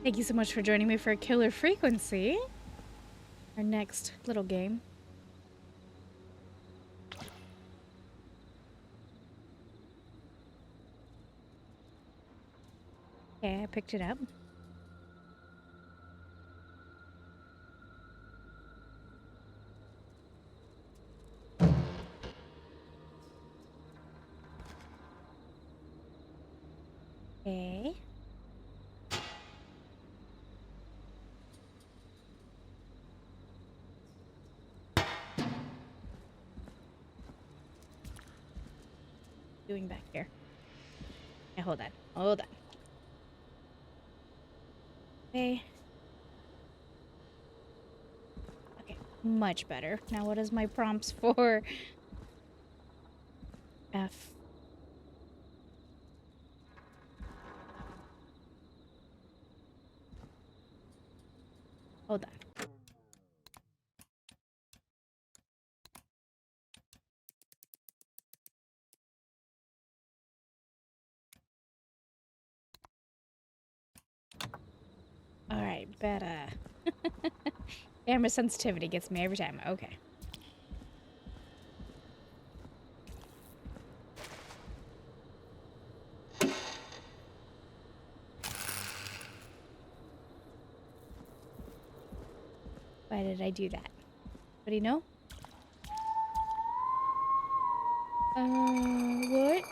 Thank you so much for joining me for Killer Frequency, our next little game. Okay, I picked it up. Okay. Doing back here. Yeah, hold on. Hold on. Okay. Okay, much better. Now what is my prompts for F? Hold on. Alright, better. Camera sensitivity gets me every time. Okay. Why did I do that? Anybody know? What?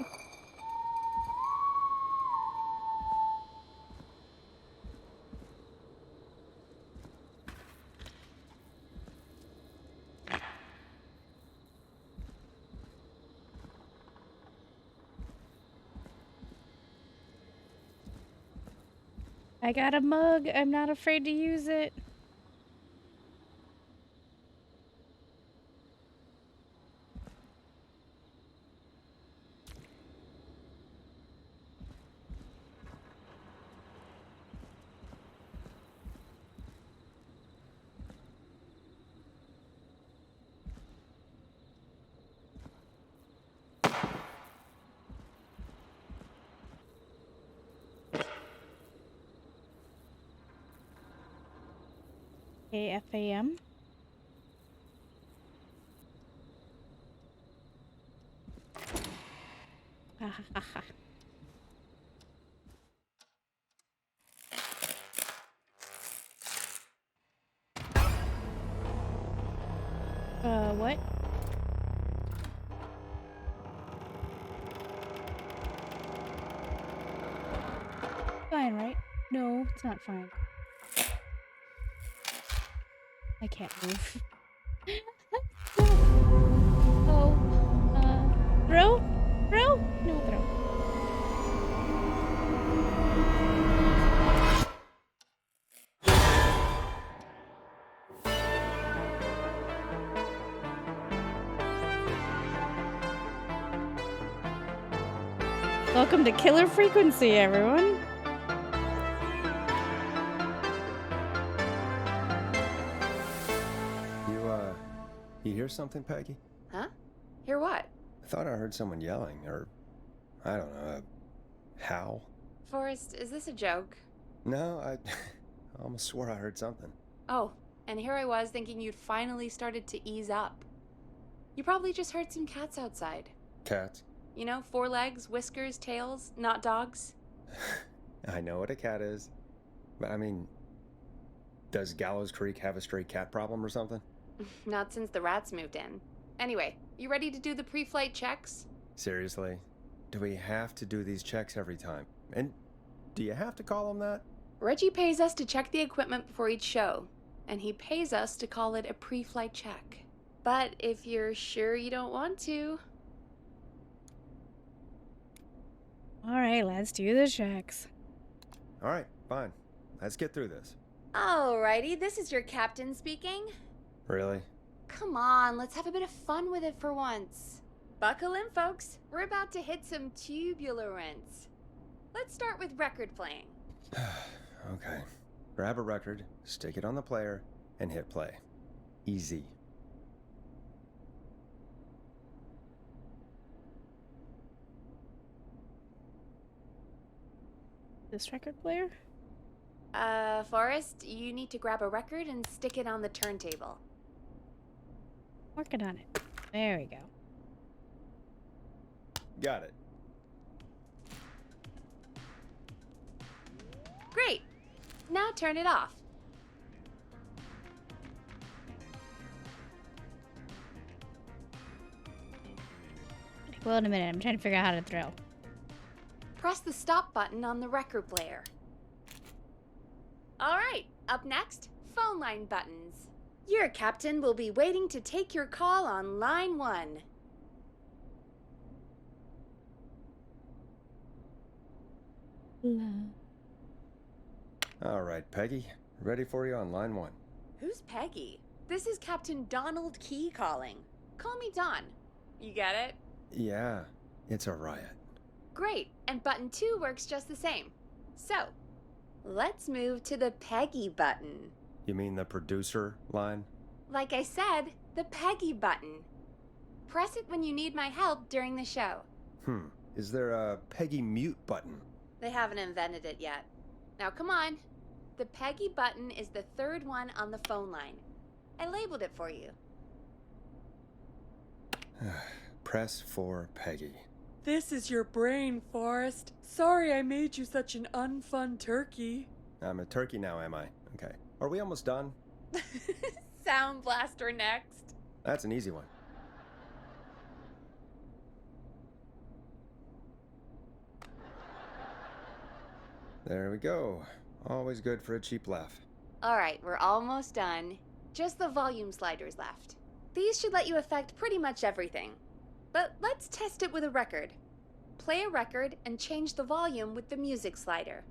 I got a mug. I'm not afraid to use it. Okay, FAM. Ha ha ha ha. What? Fine, right? No, it's not fine. I can't move. Oh, throw? Throw? No, throw. Welcome to Killer Frequency, everyone. You hear something, Peggy? Huh? Hear what? I thought I heard someone yelling, or, I don't know, a howl. Forrest, is this a joke? No, I almost swore I heard something. Oh, and here I was thinking you'd finally started to ease up. You probably just heard some cats outside. Cats? You know, 4 legs, whiskers, tails, not dogs. I know what a cat is, but I mean, does Gallows Creek have a stray cat problem or something? Not since the rats moved in. Anyway, you ready to do the pre-flight checks? Seriously? Do we have to do these checks every time? And do you have to call them that? Reggie pays us to check the equipment before each show, and he pays us to call it a pre-flight check. But if you're sure you don't want to... Alright, let's do the checks. Alright, fine. Let's get through this. Alrighty, this is your captain speaking. Really? Come on, let's have a bit of fun with it for once. Buckle in, folks. We're about to hit some tubular rents. Let's start with record playing. Okay. Grab a record, stick it on the player, and hit play. Easy. This record player? Forrest, you need to grab a record and stick it on the turntable. Working on it. There we go. Got it. Great. Now turn it off. Well, in a minute. I'm trying to figure out how to thrill. Press the stop button on the record player. All right, up next, phone line buttons. Your captain will be waiting to take your call on line 1. All right, Peggy. Ready for you on line 1. Who's Peggy? This is Captain Donald Key calling. Call me Don. You get it? Yeah, it's a riot. Great, and button 2 works just the same. So, let's move to the Peggy button. You mean the producer line? Like I said, the Peggy button. Press it when you need my help during the show. Is there a Peggy mute button? They haven't invented it yet. Now come on. The Peggy button is the 3rd one on the phone line. I labeled it for you. Press for Peggy. This is your brain, Forrest. Sorry I made you such an unfun turkey. I'm a turkey now, am I? Okay. Are we almost done? Sound blaster next. That's an easy one. There we go. Always good for a cheap laugh. All right, we're almost done. Just the volume sliders left. These should let you affect pretty much everything. But let's test it with a record. Play a record and change the volume with the music slider.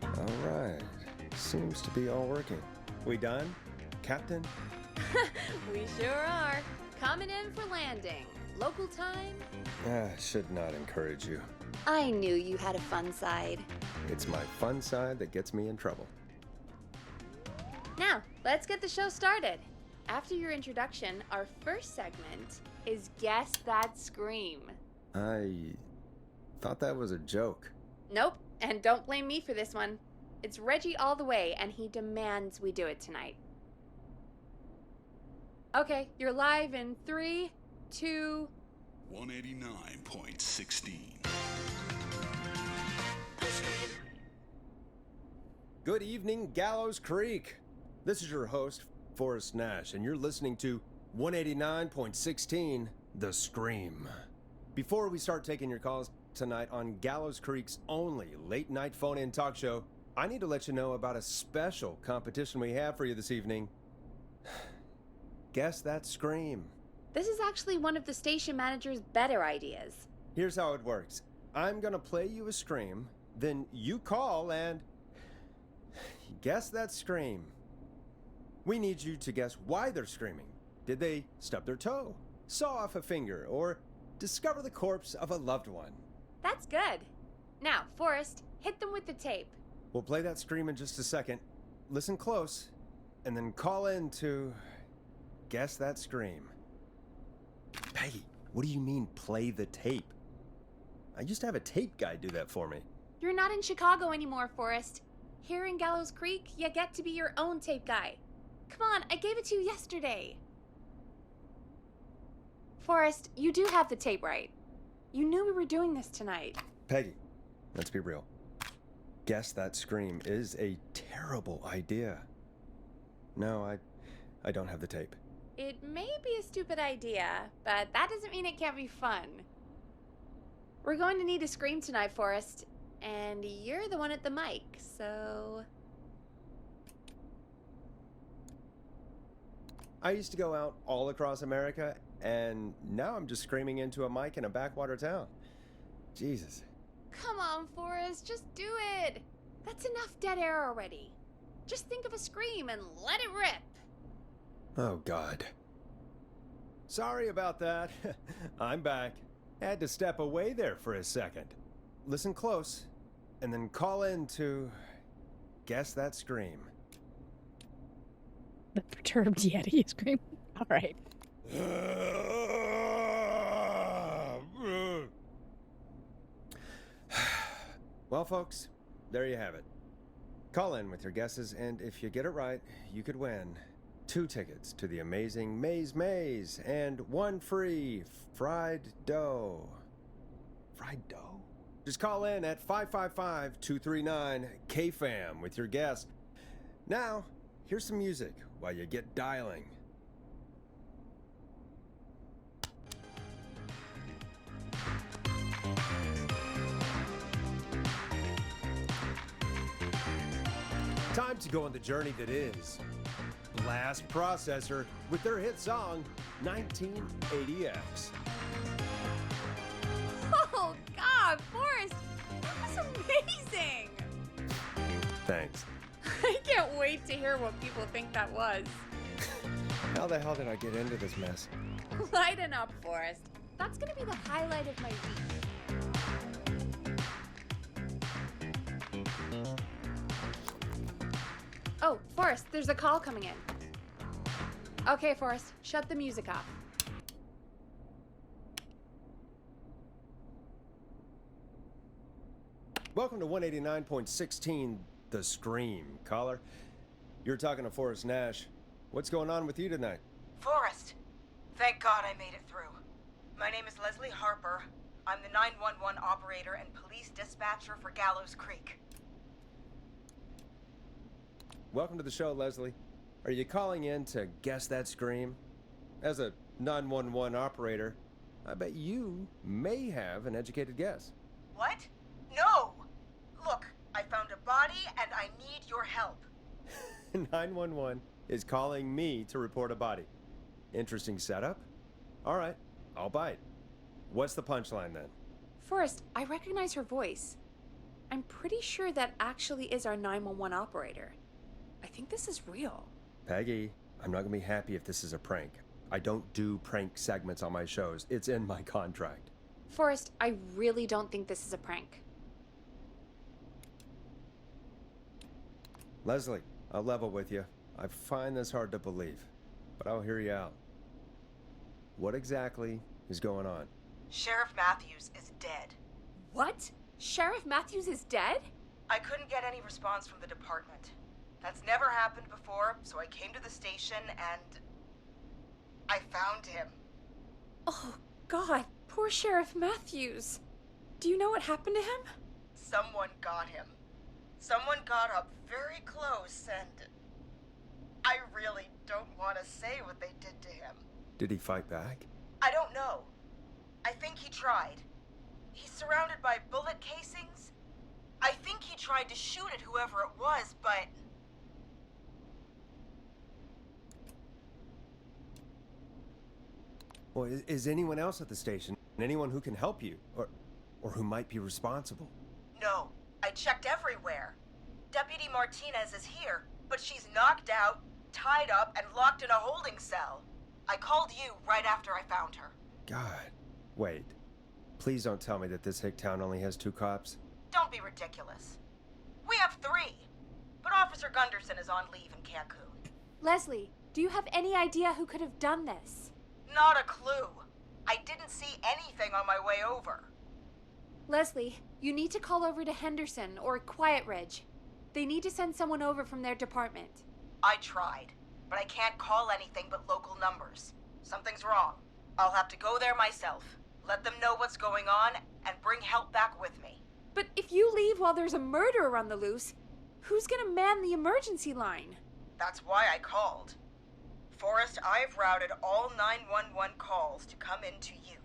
All right. Seems to be all working. We done, Captain? We sure are. Coming in for landing. Local time? Should not encourage you. I knew you had a fun side. It's my fun side that gets me in trouble. Now, let's get the show started. After your introduction, our first segment is Guess That Scream. I thought that was a joke. Nope, and don't blame me for this one. It's Reggie all the way, and he demands we do it tonight. Okay, you're live in 3, 2... 189.16. Good evening, Gallows Creek. This is your host, Forrest Nash, and you're listening to 189.16, The Scream. Before we start taking your calls tonight on Gallows Creek's only late-night phone-in talk show, I need to let you know about a special competition we have for you this evening. Guess That Scream. This is actually one of the station manager's better ideas. Here's how it works. I'm gonna play you a scream, then you call and guess that scream. We need you to guess why they're screaming. Did they stub their toe, saw off a finger, or discover the corpse of a loved one? That's good. Now, Forrest, hit them with the tape. We'll play that scream in just a second. Listen close, and then call in to guess that scream. Peggy, what do you mean play the tape? I used to have a tape guy do that for me. You're not in Chicago anymore, Forrest. Here in Gallows Creek, you get to be your own tape guy. Come on, I gave it to you yesterday. Forrest, you do have the tape right. You knew we were doing this tonight. Peggy, let's be real. Guess that scream is a terrible idea. No, I don't have the tape. It may be a stupid idea, but that doesn't mean it can't be fun. We're going to need a scream tonight, Forrest, and you're the one at the mic, so... I used to go out all across America, and now I'm just screaming into a mic in a backwater town. Jesus. Come on, Forrest, just do it. That's enough dead air already. Just think of a scream and let it rip. Oh, God. Sorry about that. I'm back. Had to step away there for a second. Listen close, and then call in to guess that scream. The perturbed Yeti scream. All right. Well, folks, there you have it. Call in with your guesses, and if you get it right, you could win 2 tickets to the amazing Maze and 1 free fried dough. Fried dough? Just call in at 555-239-KFAM with your guess. Now, here's some music while you get dialing. Time to go on the journey that is Blast Processor with their hit song 1980X. Oh, God, Forrest, that was amazing! Thanks. I can't wait to hear what people think that was. How the hell did I get into this mess? Lighten up, Forrest. That's gonna be the highlight of my week. Oh, Forrest, there's a call coming in. Okay, Forrest, shut the music off. Welcome to 189.16, The Scream. Caller, you're talking to Forrest Nash. What's going on with you tonight? Forrest, thank God I made it through. My name is Leslie Harper. I'm the 911 operator and police dispatcher for Gallows Creek. Welcome to the show, Leslie. Are you calling in to guess that scream? As a 911 operator, I bet you may have an educated guess. What? No! Look, I found a body and I need your help. 911 is calling me to report a body. Interesting setup. All right, I'll bite. What's the punchline then? Forrest, I recognize her voice. I'm pretty sure that actually is our 911 operator. I think this is real. Peggy, I'm not gonna be happy if this is a prank. I don't do prank segments on my shows. It's in my contract. Forrest, I really don't think this is a prank. Leslie, I'll level with you. I find this hard to believe, but I'll hear you out. What exactly is going on? Sheriff Matthews is dead. What? Sheriff Matthews is dead? I couldn't get any response from the department. That's never happened before, so I came to the station and I found him. Oh, God, poor Sheriff Matthews. Do you know what happened to him? Someone got him. Someone got up very close and I really don't want to say what they did to him. Did he fight back? I don't know. I think he tried. He's surrounded by bullet casings. I think he tried to shoot at whoever it was, but... Well, is anyone else at the station? Anyone who can help you? Or who might be responsible? No, I checked everywhere. Deputy Martinez is here, but she's knocked out, tied up, and locked in a holding cell. I called you right after I found her. God. Wait. Please don't tell me that this hick town only has 2 cops. Don't be ridiculous. We have 3, but Officer Gunderson is on leave in Cancun. Leslie, do you have any idea who could have done this? Not a clue. I didn't see anything on my way over. Leslie, you need to call over to Henderson or Quiet Ridge. They need to send someone over from their department. I tried, but I can't call anything but local numbers. Something's wrong. I'll have to go there myself, let them know what's going on, and bring help back with me. But if you leave while there's a murderer on the loose, who's gonna man the emergency line? That's why I called. Forrest, I've routed all 911 calls to come in to you.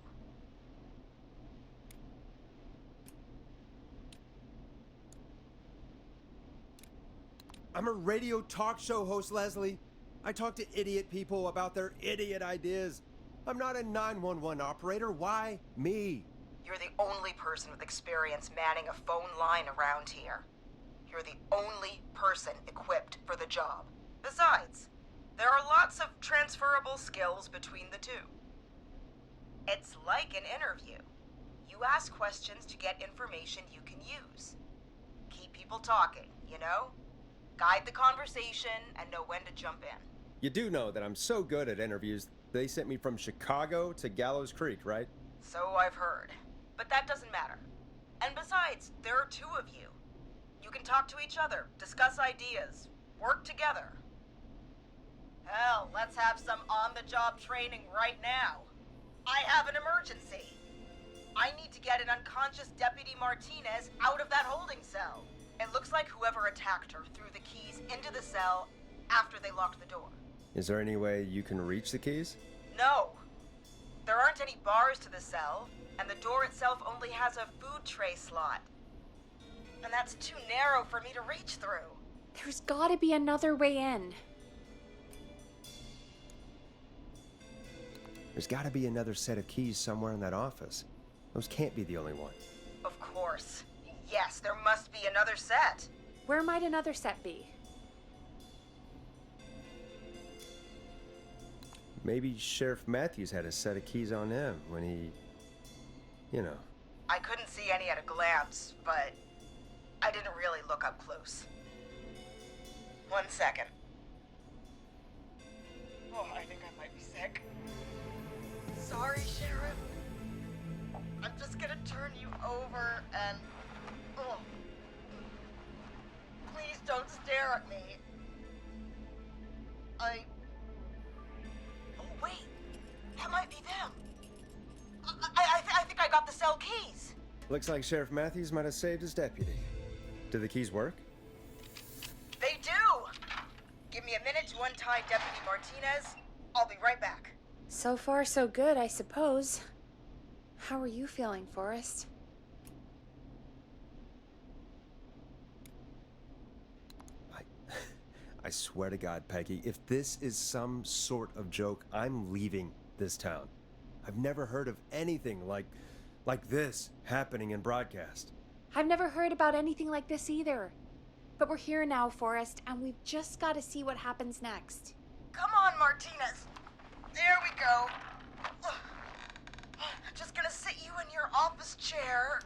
I'm a radio talk show host, Leslie. I talk to idiot people about their idiot ideas. I'm not a 911 operator. Why me? You're the only person with experience manning a phone line around here. You're the only person equipped for the job. Besides, there are lots of transferable skills between the two. It's like an interview. You ask questions to get information you can use. Keep people talking, you know? Guide the conversation and know when to jump in. You do know that I'm so good at interviews, they sent me from Chicago to Gallows Creek, right? So I've heard. But that doesn't matter. And besides, there are 2 of you. You can talk to each other, discuss ideas, work together. Hell, let's have some on-the-job training right now. I have an emergency. I need to get an unconscious Deputy Martinez out of that holding cell. It looks like whoever attacked her threw the keys into the cell after they locked the door. Is there any way you can reach the keys? No. There aren't any bars to the cell, and the door itself only has a food tray slot. And that's too narrow for me to reach through. There's gotta be another way in. There's gotta be another set of keys somewhere in that office. Those can't be the only one. Of course. Yes, there must be another set. Where might another set be? Maybe Sheriff Matthews had a set of keys on him when he... you know. I couldn't see any at a glance, but I didn't really look up close. 1 second. Oh, I think I might be sick. Sorry, Sheriff. I'm just gonna turn you over and... Oh. Please don't stare at me. Oh, wait. That might be them. I think I got the cell keys. Looks like Sheriff Matthews might have saved his deputy. Do the keys work? They do! Give me a minute to untie Deputy Martinez. I'll be right back. So far, so good, I suppose. How are you feeling, Forrest? I swear to God, Peggy, if this is some sort of joke, I'm leaving this town. I've never heard of anything like this happening in broadcast. I've never heard about anything like this either. But we're here now, Forrest, and we've just got to see what happens next. Come on, Martinez. There we go. Just gonna sit you in your office chair.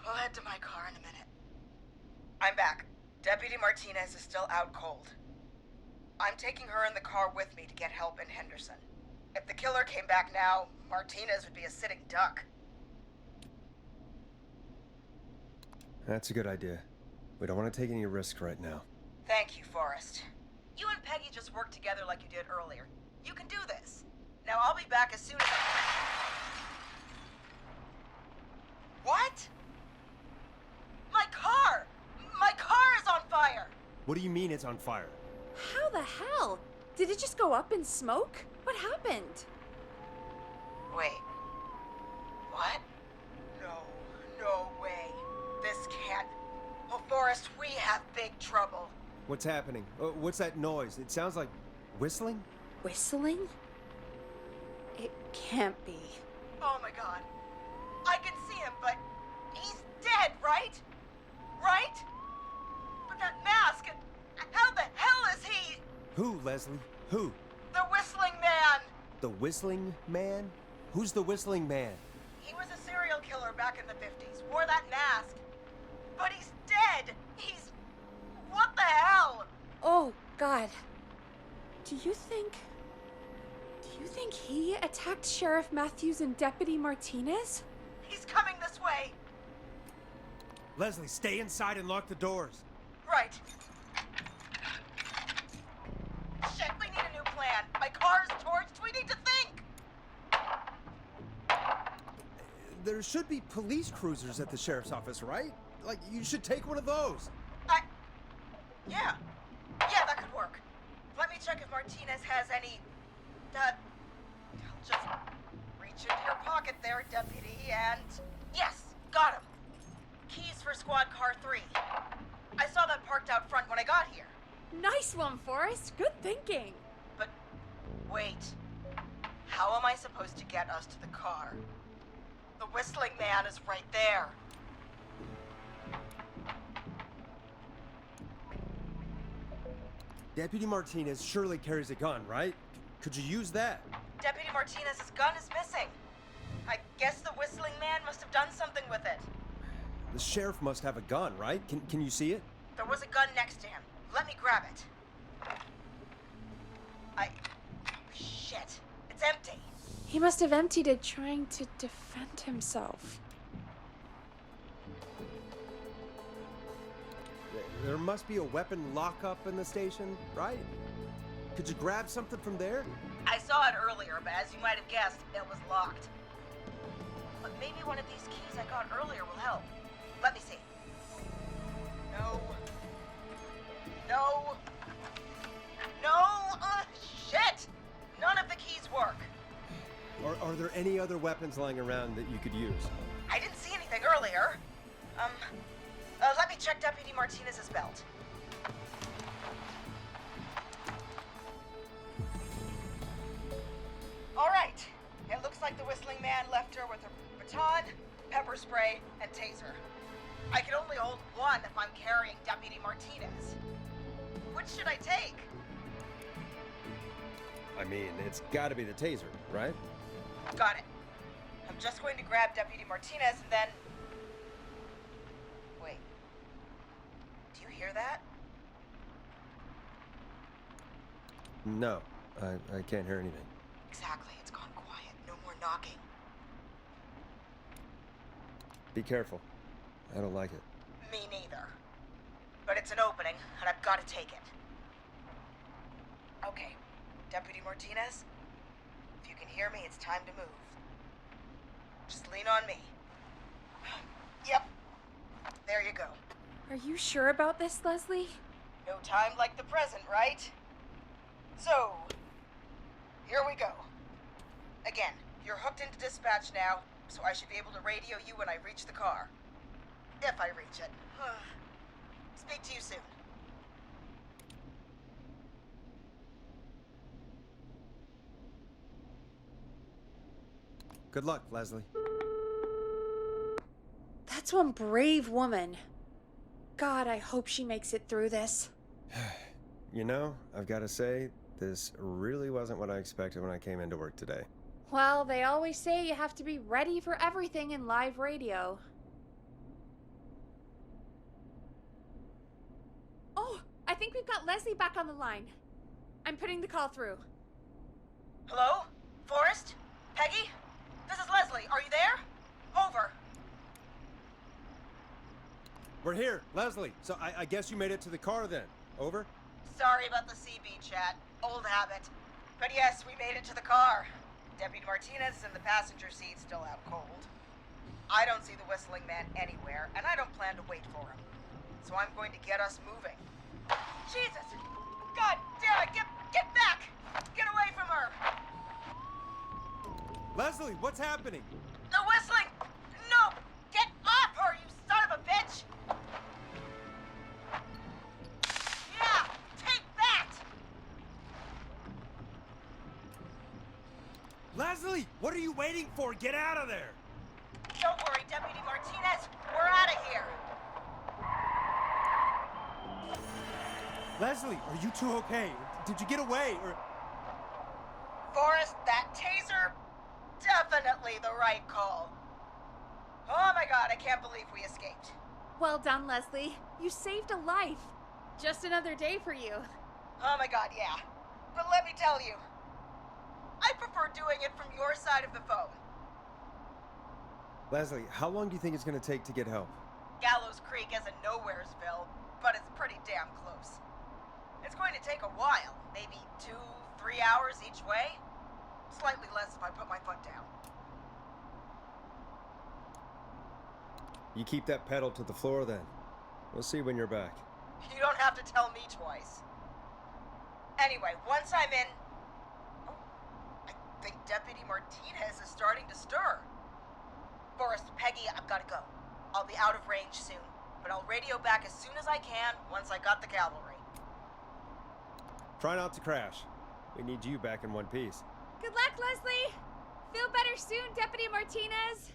We'll head to my car in a minute. I'm back. Deputy Martinez is still out cold. I'm taking her in the car with me to get help in Henderson. If the killer came back now, Martinez would be a sitting duck. That's a good idea. We don't want to take any risks right now. Thank you, Forrest. You and Peggy just worked together like you did earlier. You can do this. Now I'll be back as soon as What? My car! My car is on fire! What do you mean it's on fire? How the hell? Did it just go up in smoke? What happened? Wait. What? No way. This can't... Oh, Forrest, we have big trouble. What's happening? What's that noise? It sounds like whistling? Whistling? It can't be. Oh my God. I can see him, but he's dead, right? Right? But that mask, how the hell is he? Who, Leslie? Who? The Whistling Man! The Whistling Man? Who's the Whistling Man? He was a serial killer back in the 50s, wore that mask. But he's dead! He's... What the hell? Oh, God. Do you think he attacked Sheriff Matthews and Deputy Martinez? He's coming this way. Leslie, stay inside and lock the doors. Right. Shit, we need a new plan. My car's torched. We need to think. There should be police cruisers at the sheriff's office, right? Like, you should take one of those. Yeah, that could work. Let me check if Martinez has any... I'll just reach into your pocket there, Deputy, and... Yes, got him. Keys for Squad Car 3. I saw that parked out front when I got here. Nice one, Forrest. Good thinking. But, wait. How am I supposed to get us to the car? The Whistling Man is right there. Deputy Martinez surely carries a gun, right? Could you use that? Deputy Martinez's gun is missing. I guess the Whistling Man must have done something with it. The sheriff must have a gun, right? Can you see it? There was a gun next to him. Let me grab it. Shit. It's empty. He must have emptied it trying to defend himself. there must be a weapon lockup in the station, right? Could you grab something from there? I saw it earlier, but as you might have guessed, it was locked. But maybe one of these keys I got earlier will help. Let me see. No. No. No! Shit! None of the keys work. Are there any other weapons lying around that you could use? I didn't see anything earlier. Let me check Deputy Martinez's belt. All right. It looks like the Whistling Man left her with a baton, pepper spray, and taser. I can only hold one if I'm carrying Deputy Martinez. Which should I take? I mean, it's gotta be the taser, right? Got it. I'm just going to grab Deputy Martinez and then... Wait. Do you hear that? No, I can't hear anything. Exactly. It's gone quiet. No more knocking. Be careful. I don't like it. Me neither. But it's an opening, and I've got to take it. Okay. Deputy Martinez, if you can hear me, it's time to move. Just lean on me. Yep. There you go. Are you sure about this, Leslie? No time like the present, right? So, here we go. Again, you're hooked into dispatch now, so I should be able to radio you when I reach the car. If I reach it. Speak to you soon. Good luck, Leslie. That's one brave woman. God, I hope she makes it through this. You know, I've got to say, this really wasn't what I expected when I came into work today. Well, they always say you have to be ready for everything in live radio. Oh, I think we've got Leslie back on the line. I'm putting the call through. Hello? Forrest? Peggy? This is Leslie. Are you there? Over. We're here, Leslie. So I guess you made it to the car then. Over? Sorry about the CB chat. Old habit. But yes, we made it to the car. Deputy Martinez is in the passenger seat, still out cold. I don't see the Whistling Man anywhere, and I don't plan to wait for him. So I'm going to get us moving. Jesus! God damn it! Get back! Get away from her! Leslie, what's happening? The Whistling! No! Get off her, you son of a bitch! Yeah! Take that! Leslie, what are you waiting for? Get out of there! Don't worry, Deputy Martinez. We're out of here. Leslie, are you two okay? Did you get away, or... Forrest, that taser? Definitely the right call. Oh my god, I can't believe we escaped. Well done, Leslie. You saved a life. Just another day for you. Oh my god, yeah. But let me tell you, I prefer doing it from your side of the phone. Leslie, how long do you think it's going to take to get help? Gallows Creek isn't Nowheresville, but it's pretty damn close. It's going to take a while, maybe 2-3 hours each way. Slightly less if I put my foot down. You keep that pedal to the floor then. We'll see when you're back. You don't have to tell me twice. Anyway, once I'm in... Oh, I think Deputy Martinez is starting to stir. Forrest, Peggy, I've got to go. I'll be out of range soon, but I'll radio back as soon as I can once I got the cavalry. Try not to crash. We need you back in one piece. Good luck, Leslie. Feel better soon, Deputy Martinez.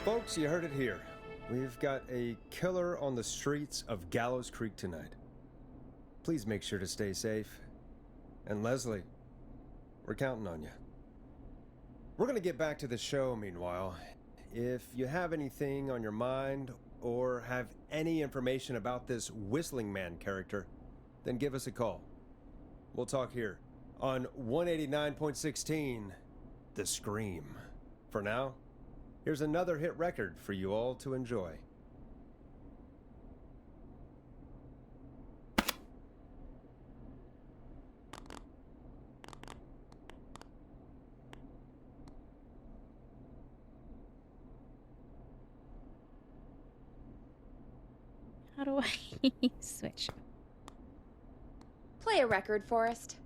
Folks, you heard it here. We've got a killer on the streets of Gallows Creek tonight. Please make sure to stay safe. And Leslie, we're counting on you. We're going to get back to the show meanwhile. If you have anything on your mind or have any information about this Whistling Man character, then give us a call. We'll talk here on 189.16, The Scream. For now, Here's another hit record for you all to enjoy. How do I switch? Play a record, Forrest.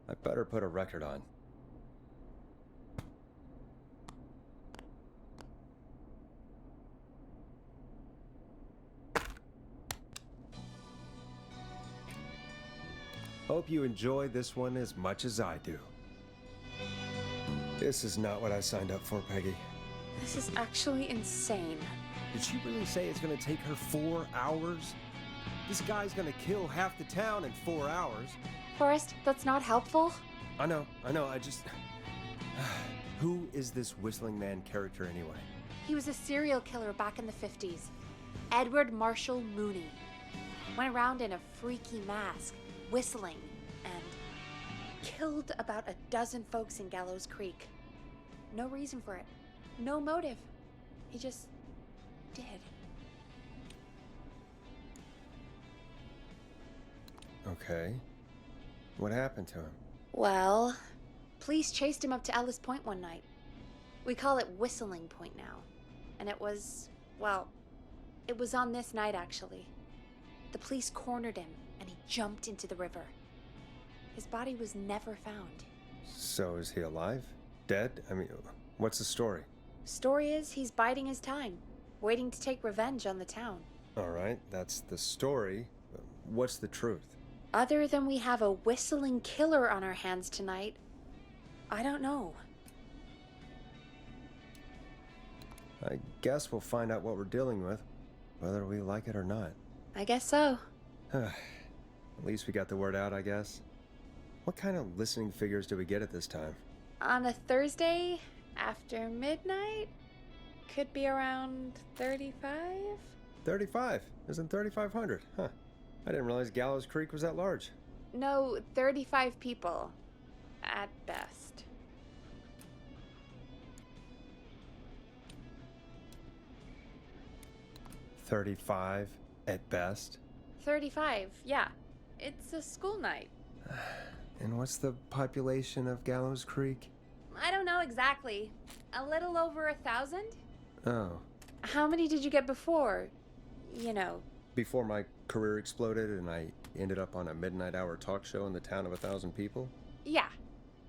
I better put a record on. Hope you enjoy this one as much as I do. This is not what I signed up for, Peggy. This is actually insane. Did she really say it's gonna take her 4 hours? This guy's gonna kill half the town in 4 hours. Forrest, that's not helpful. I know, I just... Who is this Whistling Man character anyway? He was a serial killer back in the 50s. Edward Marshall Mooney. Went around in a freaky mask, whistling, and killed about a dozen folks in Gallows Creek. No reason for it. No motive. He just did. Okay. What happened to him? Well, police chased him up to Ellis Point one night. We call it Whistling Point now. And it was, well, it was on this night actually. The police cornered him and he jumped into the river. His body was never found. So is he alive? Dead? I mean, what's the story? Story is he's biding his time, waiting to take revenge on the town. All right, that's the story. What's the truth? Other than we have a whistling killer on our hands tonight, I don't know. I guess we'll find out what we're dealing with, whether we like it or not. I guess so. At least we got the word out, I guess. What kind of listening figures do we get at this time? On a Thursday after midnight? Could be around 35? 35. Isn't 3,500? Huh. I didn't realize Gallows Creek was that large. No, 35 people. At best. $35 at best. 35, yeah. It's a school night. And what's the population of Gallows Creek? I don't know exactly. A little over 1,000? Oh. How many did you get before? You know. Before my career exploded and I ended up on a midnight hour talk show in the town of 1,000 people? Yeah.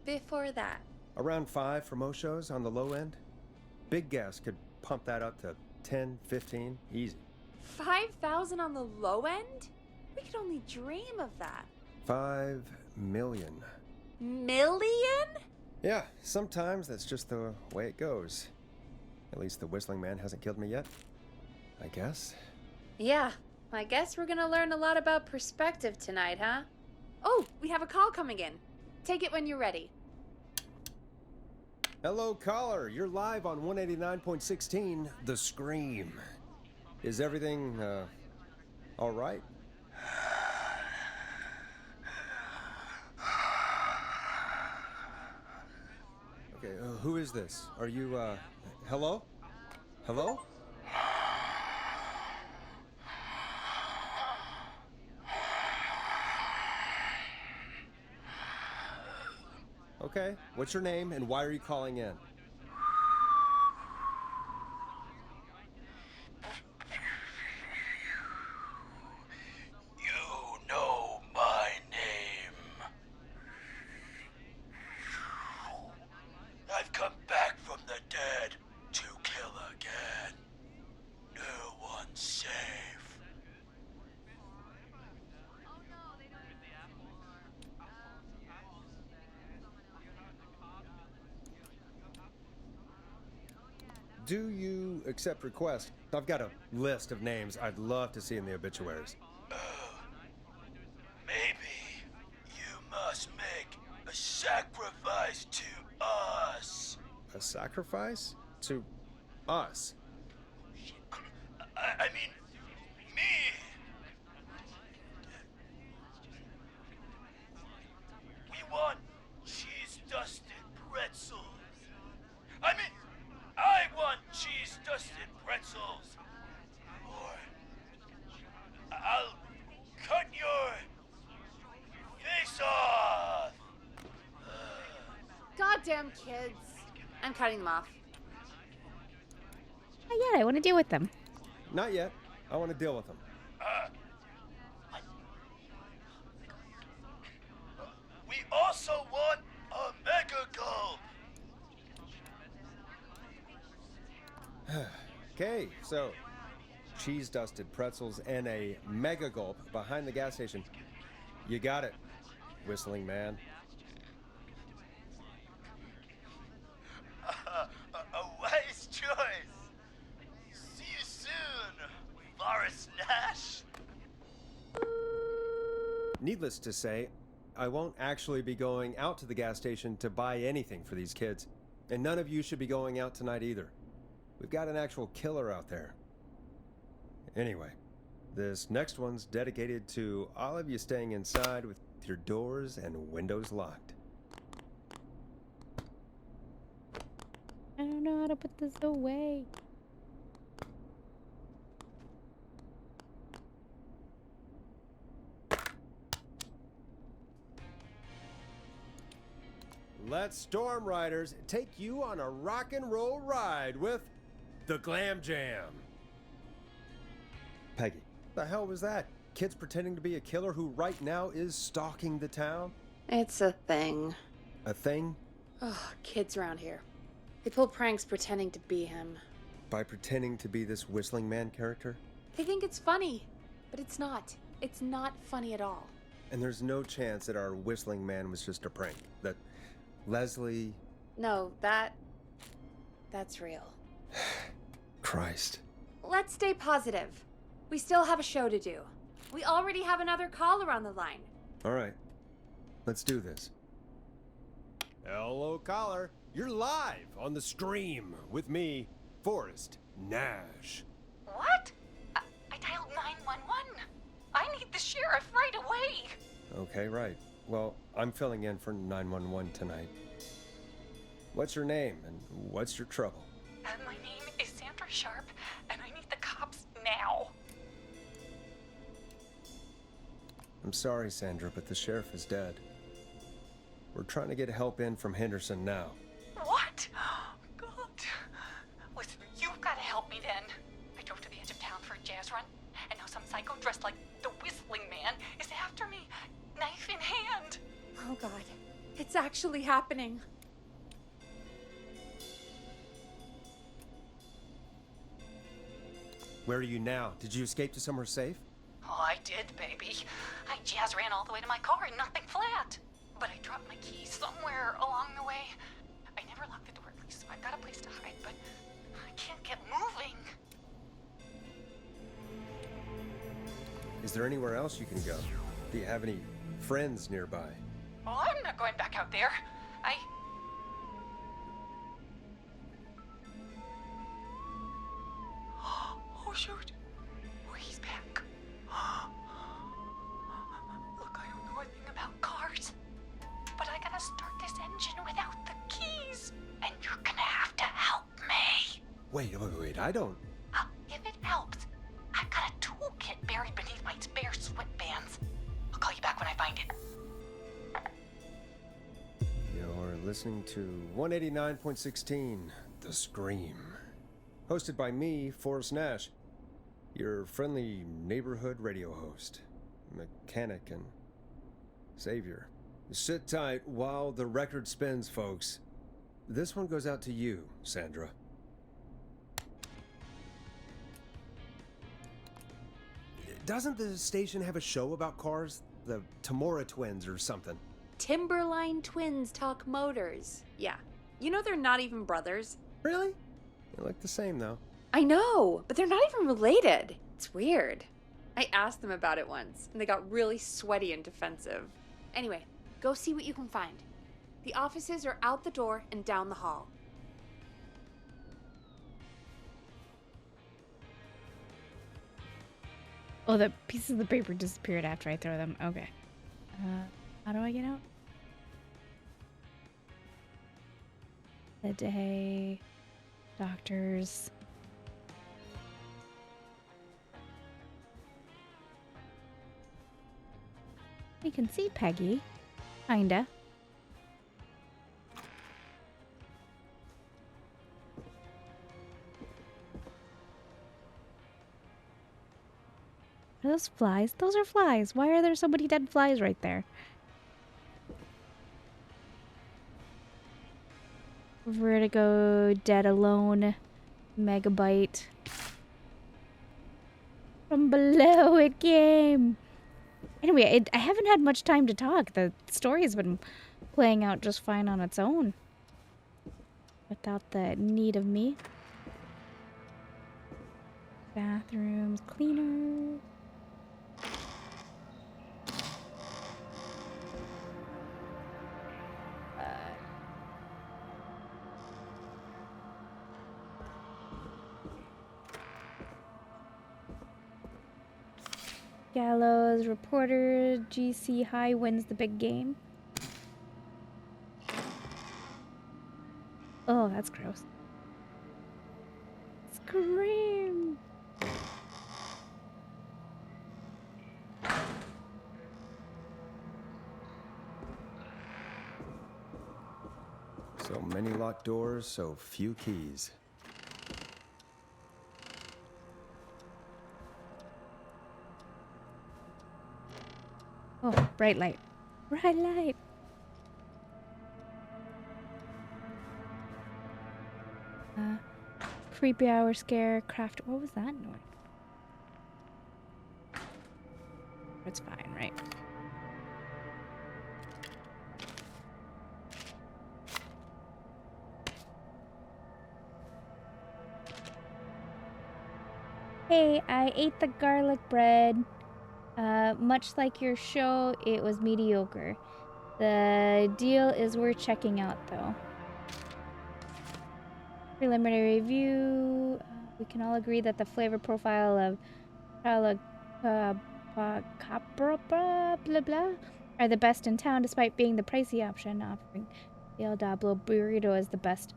Before that. Around 5 for most shows on the low end. Big gas could pump that up to 10, 15, easy. 5,000 on the low end? We could only dream of that. 5 million. Million? Yeah, sometimes that's just the way it goes. At least the Whistling Man hasn't killed me yet, I guess. Yeah, I guess we're gonna learn a lot about perspective tonight, huh? Oh, we have a call coming in. Take it when you're ready. Hello, caller. You're live on 189.16, The Scream. Is everything, all right? Okay, who is this? Are you, hello? Hello? Okay, what's your name and why are you calling in? You know my name. I've come back from the dead to kill again. No one's safe. do you accept requests? I've got a list of names I'd love to see in the obituaries. Maybe you must make a sacrifice to us. A sacrifice? To us? I mean, me. We want cheese-dusted pretzels. I mean, I want cheese-dusted pretzels. Or I'll cut your face off. Goddamn kids. I'm cutting them off. Not yet. I want to deal with them. Not yet. I want to deal with them. We also want a mega gulp. Okay, so cheese-dusted pretzels and a mega gulp behind the gas station. You got it, Whistling Man. A wise choice. See you soon, Forrest Nash. Needless to say, I won't actually be going out to the gas station to buy anything for these kids. And none of you should be going out tonight either. We've got an actual killer out there. Anyway, this next one's dedicated to all of you staying inside with your doors and windows locked. I don't know how to put this away. Let Storm Riders take you on a rock and roll ride with the Glam Jam. Peggy, the hell was that? Kids pretending to be a killer who right now is stalking the town? It's a thing. A thing? Oh, kids around here. They pull pranks pretending to be him. By pretending to be this Whistling Man character? They think it's funny, but it's not. It's not funny at all. And there's no chance that our Whistling Man was just a prank. That Leslie... No, that's real. Christ. Let's stay positive. We still have a show to do. We already have another caller on the line. All right. Let's do this. Hello, caller. You're live on the Scream with me, Forrest Nash. What? I dialed 911. I need the sheriff right away. Okay, right. Well, I'm filling in for 911 tonight. What's your name and what's your trouble? My name is Sandra Sharp, and I need the cops now. I'm sorry, Sandra, but the sheriff is dead. We're trying to get help in from Henderson now. What? God. Listen, you've got to help me then. I drove to the edge of town for a jazz run, and now some psycho dressed like the Whistling Man is after me, knife in hand. Oh, God. It's actually happening. Where are you now? Did you escape to somewhere safe? Oh, I did, baby. I jazz ran all the way to my car and nothing flat. But I dropped my keys somewhere along the way. I never locked the door at least, so I've got a place to hide, but I can't get moving. Is there anywhere else you can go? Do you have any friends nearby? Oh, I'm not going back out there. Oh, shoot. Oh, he's back. Look, I don't know anything about cars, but I gotta start this engine without the keys. And you're gonna have to help me. Wait, I don't... If it helps, I've got a toolkit buried beneath my spare sweatbands. I'll call you back when I find it. You're listening to 189.16, The Scream. Hosted by me, Forrest Nash, your friendly neighborhood radio host, mechanic, and savior. Sit tight while the record spins, folks. This one goes out to you, Sandra. Doesn't the station have a show about cars? The Tamora twins or something? Timberline twins talk motors. Yeah. You know they're not even brothers. Really? They look the same, though. I know, but they're not even related. It's weird. I asked them about it once, and they got really sweaty and defensive. Anyway, go see what you can find. The offices are out the door and down the hall. Oh, the pieces of the paper disappeared after I throw them. Okay. How do I get out? The day. Doctors. We can see Peggy. Kinda. Are those flies? Those are flies. Why are there so many dead flies right there? Vertigo, Dead Alone, Megabyte. From below it came. Anyway, I haven't had much time to talk. The story's been playing out just fine on its own. Without the need of me. Bathrooms, cleaner. Gallows, reporter, GC High wins the big game. Oh, that's gross. Scream! So many locked doors, so few keys. Oh, bright light. Bright light! Creepy hour scare, craft. What was that noise? It's fine, right? Hey, I ate the garlic bread. Much like your show, it was mediocre. The deal is worth checking out, though. Preliminary review. We can all agree that the flavor profile of blah blah are the best in town, despite being the pricey option. Offering the El Diablo burrito is the best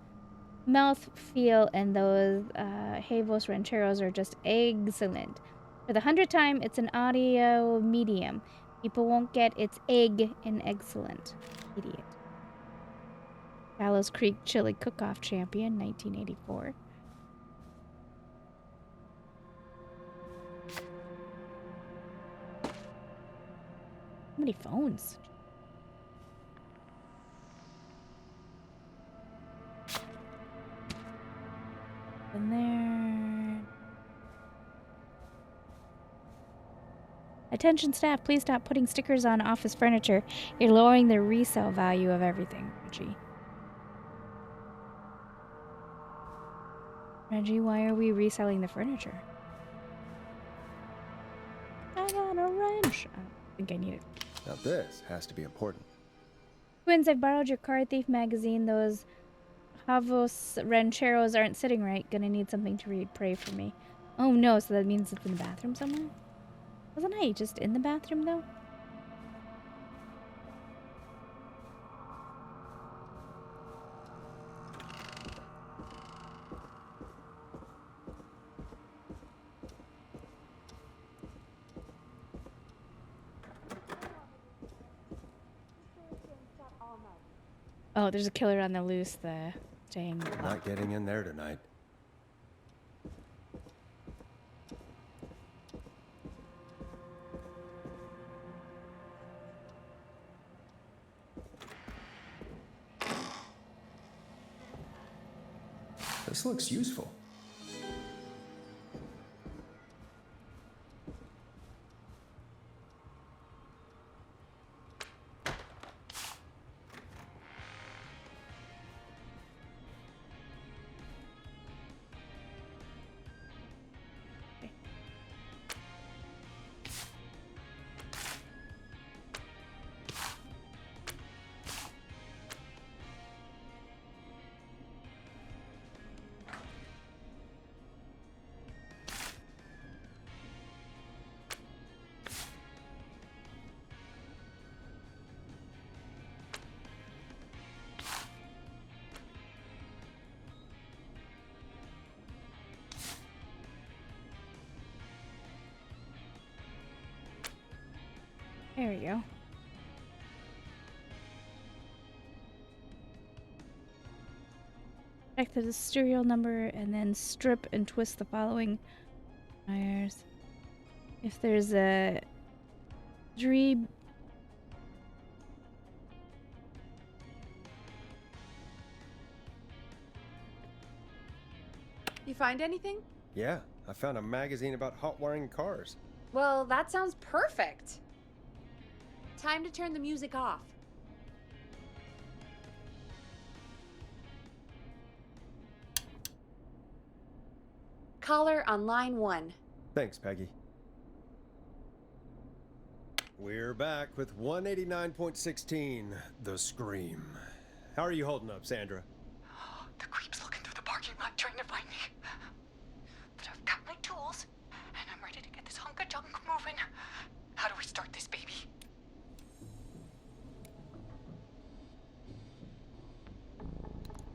mouth feel, and those Havos Rancheros are just excellent. For the 100th time, it's an audio medium. People won't get its egg in excellent. Idiot. Gallows Creek Chili Cook-Off Champion, 1984. How many phones? In there. Attention staff, please stop putting stickers on office furniture. You're lowering the resale value of everything, Reggie. Reggie, why are we reselling the furniture? I got a wrench. I don't think I need it. Now this has to be important. Twins, I've borrowed your Card Thief magazine. Those Havos Rancheros aren't sitting right. Gonna need something to read. Pray for me. Oh no, so that means it's in the bathroom somewhere? Wasn't I just in the bathroom though? Oh, there's a killer on the loose. The staying. Not getting in there tonight. This looks useful. There we go. Check the serial number and then strip and twist the following wires. If there's a 3. You find anything? Yeah, I found a magazine about hot wiring cars. Well, that sounds perfect. Time to turn the music off. Caller on line 1. Thanks, Peggy. We're back with 189.16, The Scream. How are you holding up, Sandra? The creep's looking through the parking lot trying to find me. But I've got my tools, and I'm ready to get this hunk of junk moving. How do we start this baby?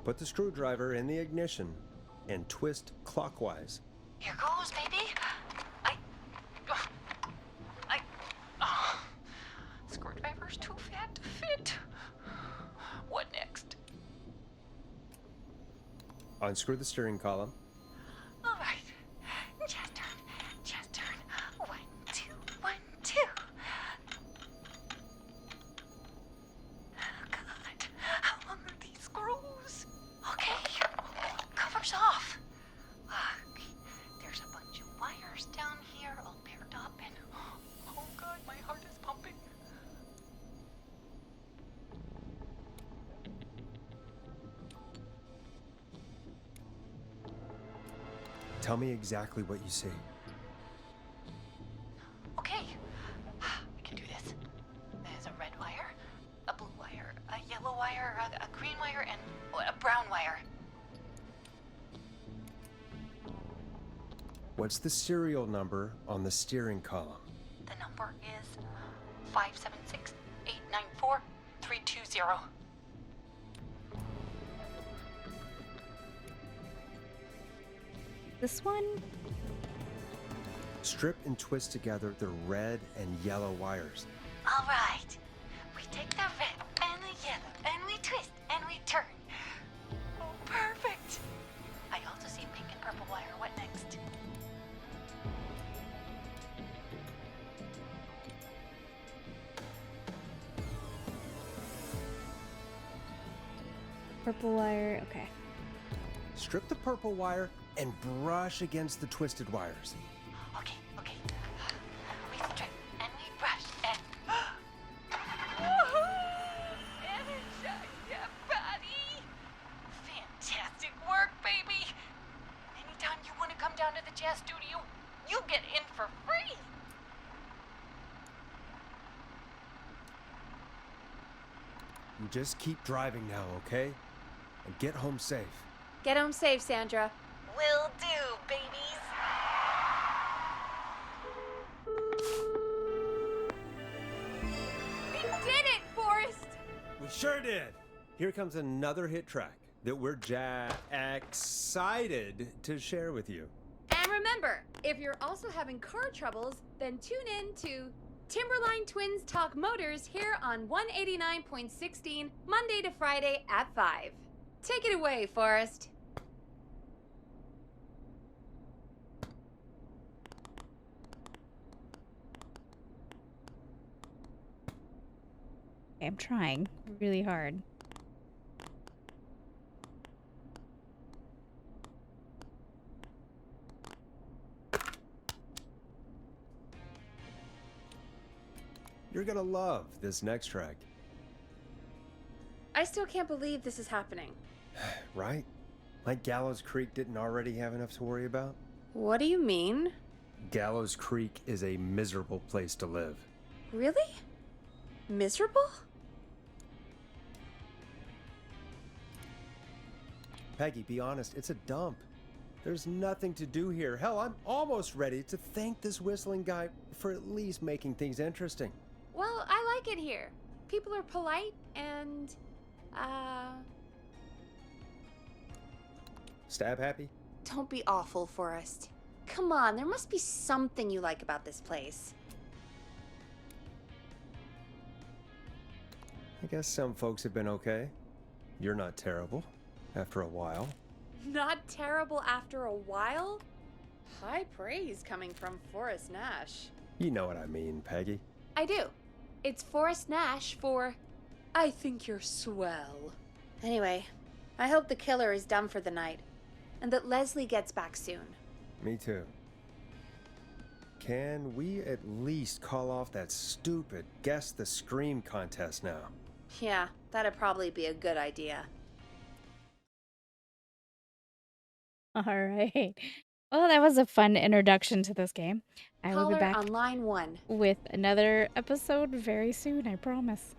Put the screwdriver in the ignition and twist clockwise. Here goes, baby. Screwdriver's too fat to fit. What next? Unscrew the steering column. All right. Just turn. Just turn. 1, 2, 1, 2. Oh, God. How long are these screws? Okay. Cover's off. Look, there's a bunch of wires down here all paired up and... Oh, God, my heart is pumping. Tell me exactly what you see. Okay, I can do this. There's a red wire, a blue wire, a yellow wire, a green wire, and a brown wire. What's the serial number on the steering column? The number is 576-894-320. This one? Strip and twist together the red and yellow wires. All right. We take the red and the yellow, and we twist, and we turn. Oh, perfect. I also see pink and purple wire. What next? Purple wire. Okay. Strip the purple wire and brush against the twisted wires. Okay. We strip and we brush and... Energize your body! Fantastic work, baby! Anytime you want to come down to the jazz studio, you get in for free! You just keep driving now, okay? And get home safe. Get home safe, Sandra. Will do, babies! We did it, Forrest! We sure did. Here comes another hit track that we're excited to share with you. And remember, if you're also having car troubles, then tune in to Timberline Twins Talk Motors here on 189.16, Monday to Friday at 5. Take it away, Forrest. I'm trying really hard. You're gonna love this next track, I still can't believe this is happening. right? Like Gallows Creek didn't already have enough to worry about? What do you mean? Gallows Creek is a miserable place to live. Really? Miserable? Peggy, be honest, it's a dump. There's nothing to do here. Hell, I'm almost ready to thank this whistling guy for at least making things interesting. Well, I like it here. People are polite and, Stab happy? don't be awful, Forrest. Come on, there must be something you like about this place. I guess some folks have been okay. You're not terrible, after a while. Not terrible after a while? High praise coming from Forrest Nash. You know what I mean, Peggy. I do. It's Forrest Nash for... I think you're swell. Anyway, I hope the killer is done for the night, and that Leslie gets back soon. Me too. Can we at least call off that stupid Guess the Scream contest now? Yeah, that'd probably be a good idea. All right. Well, that was a fun introduction to this game. I will be Caller back on line 1. with another episode very soon, I promise.